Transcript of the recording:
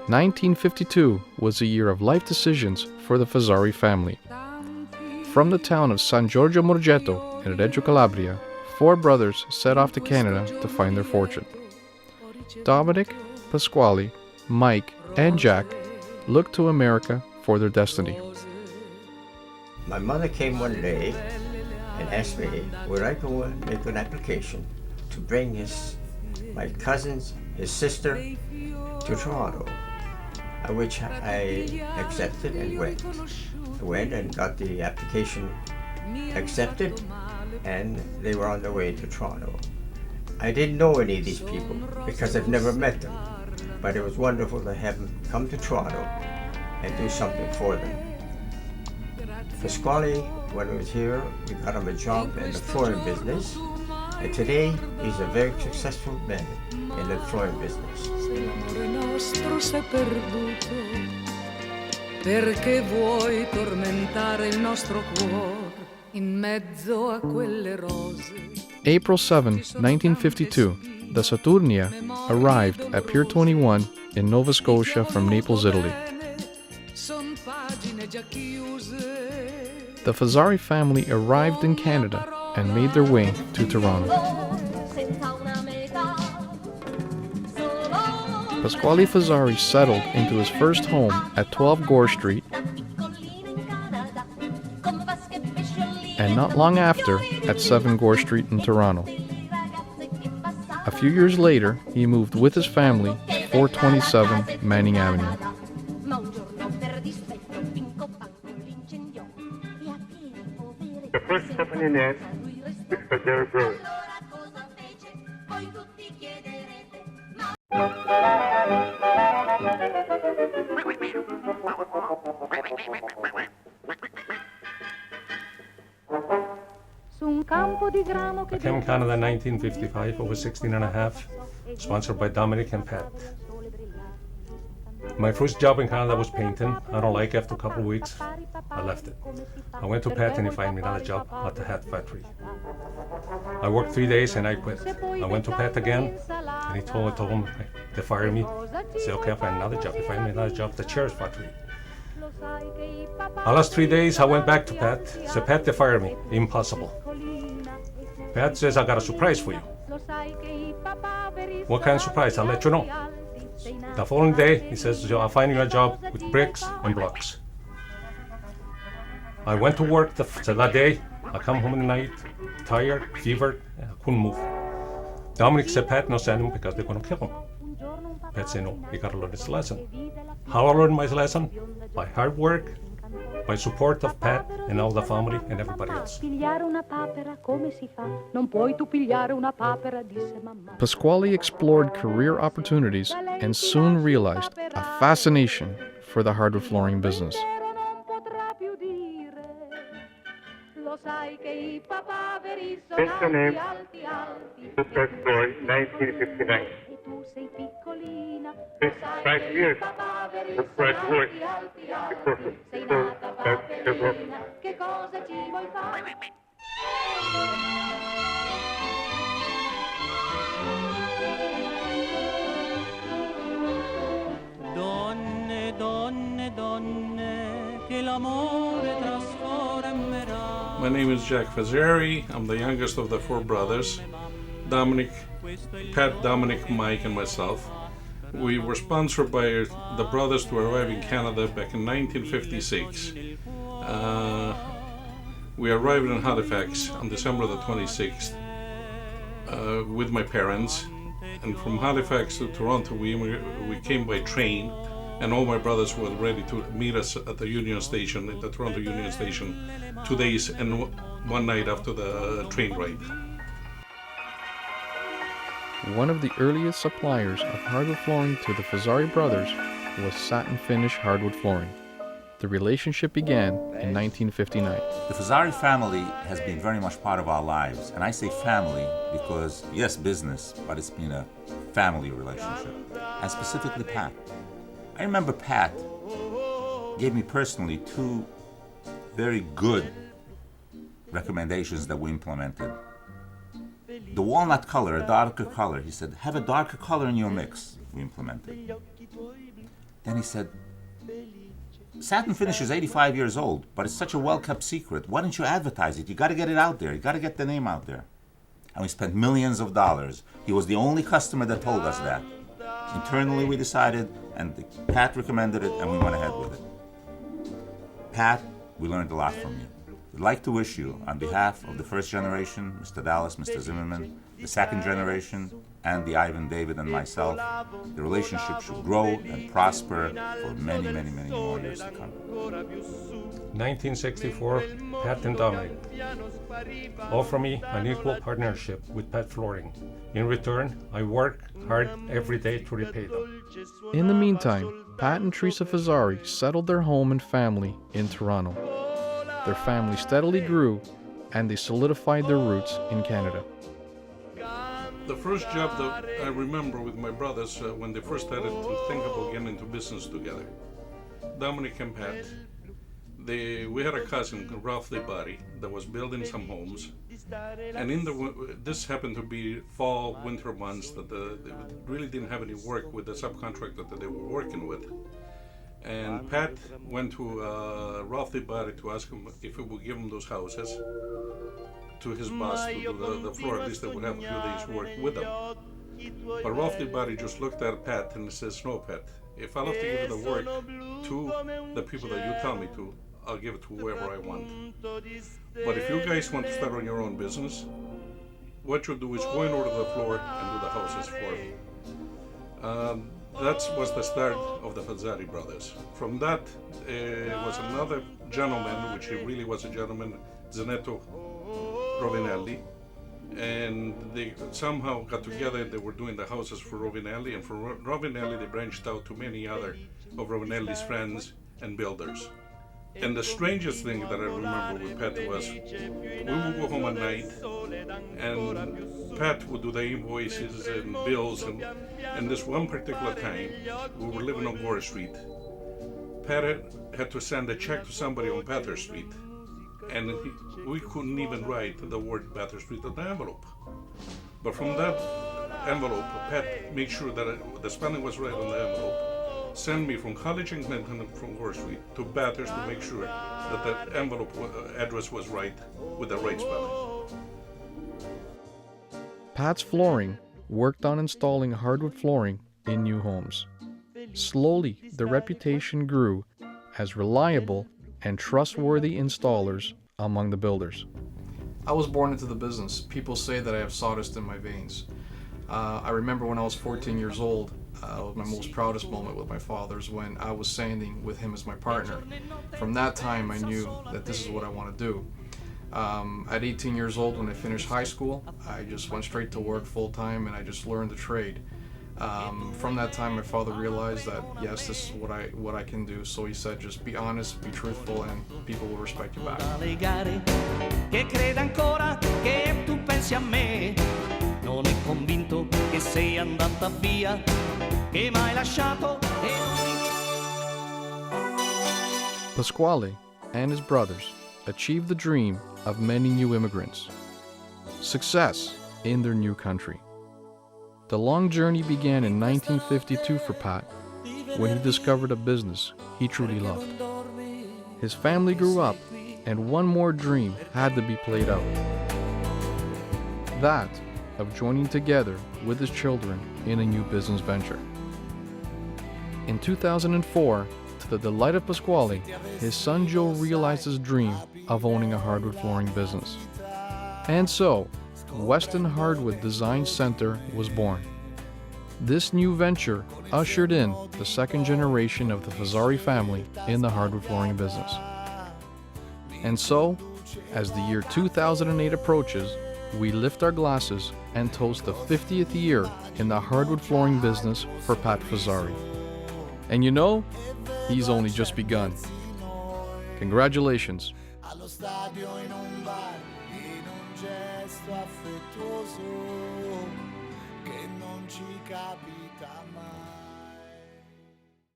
1952 was a year of life decisions for the Fazari family. From the town of San Giorgio Morgetto in Reggio Calabria, 4 brothers set off to Canada to find their fortune. Dominic, Pasquale, Mike, and Jack looked to America for their destiny. My mother came one day and asked me, would I go and make an application to bring my cousins, his sister, to Toronto, which I accepted and went. I went and got the application accepted, and they were on their way to Toronto. I didn't know any of these people because I've never met them, but it was wonderful to have them come to Toronto and do something for them. Pasquale, when he was here, we got him a job in the flooring business, and today he's a very successful man in the flooring business. Perché vuoi tormentare il nostro cuore in mezzo a quelle rose. April 7, 1952, the Saturnia arrived at Pier 21 in Nova Scotia from Naples, Italy. The Fazari family arrived in Canada and made their way to Toronto. Pasquale Fazari settled into his first home at 12 Gore Street, and not long after at 7 Gore Street in Toronto. A few years later, he moved with his family to 427 Manning Avenue. The first company name is Fazari Brothers. I came in Canada in 1955, over 16 and a half, sponsored by Dominic and Pat. My first job in Canada was painting. I don't like it. After a couple of weeks, I left it. I went to Pat and he found me another job at the hat factory. I worked 3 days and I quit. I went to Pat again and he told him they fired me. I said, okay, I'll find another job. He found me another job at the chairs factory. I lost 3 days. I went back to Pat. Said, Pat, they fired me. Impossible. Pat says, I got a surprise for you. What kind of surprise? I'll let you know. The following day, he says, I'll find you a job with bricks and blocks. I went to work that day. I come home at night, tired, fevered, I couldn't move. Dominic said, Pat, no send him because they're going to kill him. Pat said, no, you got to learn this lesson. How I learned my lesson? By hard work, by support of Pat and all the family and everybody else. Pasquale explored career opportunities and soon realized a fascination for the hardwood flooring business. This the name, the first story, 1959. This 5 years, the first story, Donne, donne, donne, che l'amore trasformerà. My name is Jack Fazari. I'm the youngest of the 4 brothers, Dominic, Pat, Dominic, Mike, and myself. We were sponsored by the brothers to arrive in Canada back in 1956. We arrived in Halifax on December the 26th with my parents, and from Halifax to Toronto we came by train, and all my brothers were ready to meet us at the Union Station, at the Toronto Union Station, 2 days and 1 night after the train ride. One of the earliest suppliers of hardwood flooring to the Fazari brothers was satin finish hardwood flooring. The relationship began in 1959. The Fazari family has been very much part of our lives, and I say family because, yes, business, but it's been a family relationship, and specifically Pat. I remember Pat gave me personally 2 very good recommendations that we implemented. the walnut color, a darker color. He said, have a darker color in your mix. We implemented. Then he said, satin finish is 85 years old, but it's such a well-kept secret. Why don't you advertise it? You got to get it out there. You got to get the name out there. And we spent millions of dollars. He was the only customer that told us that. Internally, we decided, and Pat recommended it, and we went ahead with it. Pat, we learned a lot from you. We'd like to wish you, on behalf of the first generation, Mr. Dallas, Mr. Zimmerman, the second generation, and the Ivan, David, and myself, the relationship should grow and prosper for many, many, many more years to come. 1964, Pat and Dominic offer me an equal partnership with Pat Flooring. In return, I work hard every day to repay them. In the meantime, Pat and Teresa Fazari settled their home and family in Toronto. Their family steadily grew, and they solidified their roots in Canada. The first job that I remember with my brothers when they first started to think about getting into business together, Dominic and Pat, we had a cousin, Ralph Libari, that was building some homes, and this happened to be fall, winter months that they really didn't have any work with the subcontractor that they were working with. And Pat went to Ralph Libari to ask him if he would give him those houses to his boss to do the floor. At least they would have a few days work with them. But Ralph Libari just looked at Pat and says, no, Pat, if I'll have to give the work to the people that you tell me to, I'll give it to whoever I want. But if you guys want to start on your own business, what you'll do is go in order the floor and do the houses for me. That was the start of the Fazari brothers. From that was another gentleman, which he really was a gentleman, Zanetto Rovinelli, and they somehow got together. They were doing the houses for Rovinelli, and from Rovinelli they branched out to many other of Rovinelli's friends and builders. And the strangest thing that I remember with Pat was we would go home at night and Pat would do the invoices and bills, and this one particular time we were living on Gore Street. Pat had to send a check to somebody on Bathurst Street, and we couldn't even write the word Bathurst Street on the envelope. But from that envelope, Pat made sure that the spelling was right on the envelope, send me from College and Clinton from Gore Street to Bathurst to make sure that that envelope address was right with the right spelling. Pat's Flooring worked on installing hardwood flooring in new homes. Slowly, the reputation grew as reliable and trustworthy installers among the builders. I was born into the business. People say that I have sawdust in my veins. I remember when I was 14 years old, my most proudest moment with my father's when I was sanding with him as my partner. From that time, I knew that this is what I want to do. At 18 years old, when I finished high school, I just went straight to work full-time and I just learned the trade. From that time, my father realized that, yes, this is what I can do. So he said, just be honest, be truthful, and people will respect you back. Non è convinto che sei andata via, che m'hai lasciato e Pasquale and his brothers achieved the dream of many new immigrants: success in their new country. The long journey began in 1952 for Pat, when he discovered a business he truly loved. His family grew up, and one more dream had to be played out. That of joining together with his children in a new business venture. In 2004, to the delight of Pasquale, his son Joe realized his dream of owning a hardwood flooring business. And so, Weston Hardwood Design Center was born. This new venture ushered in the second generation of the Fazari family in the hardwood flooring business. And so, as the year 2008 approaches, we lift our glasses and toast the 50th year in the hardwood flooring business for Pat Fazari. And you know, he's only just begun. Congratulations. Allo stadio in un bar, in un gesto affettuoso che non ci capita mai.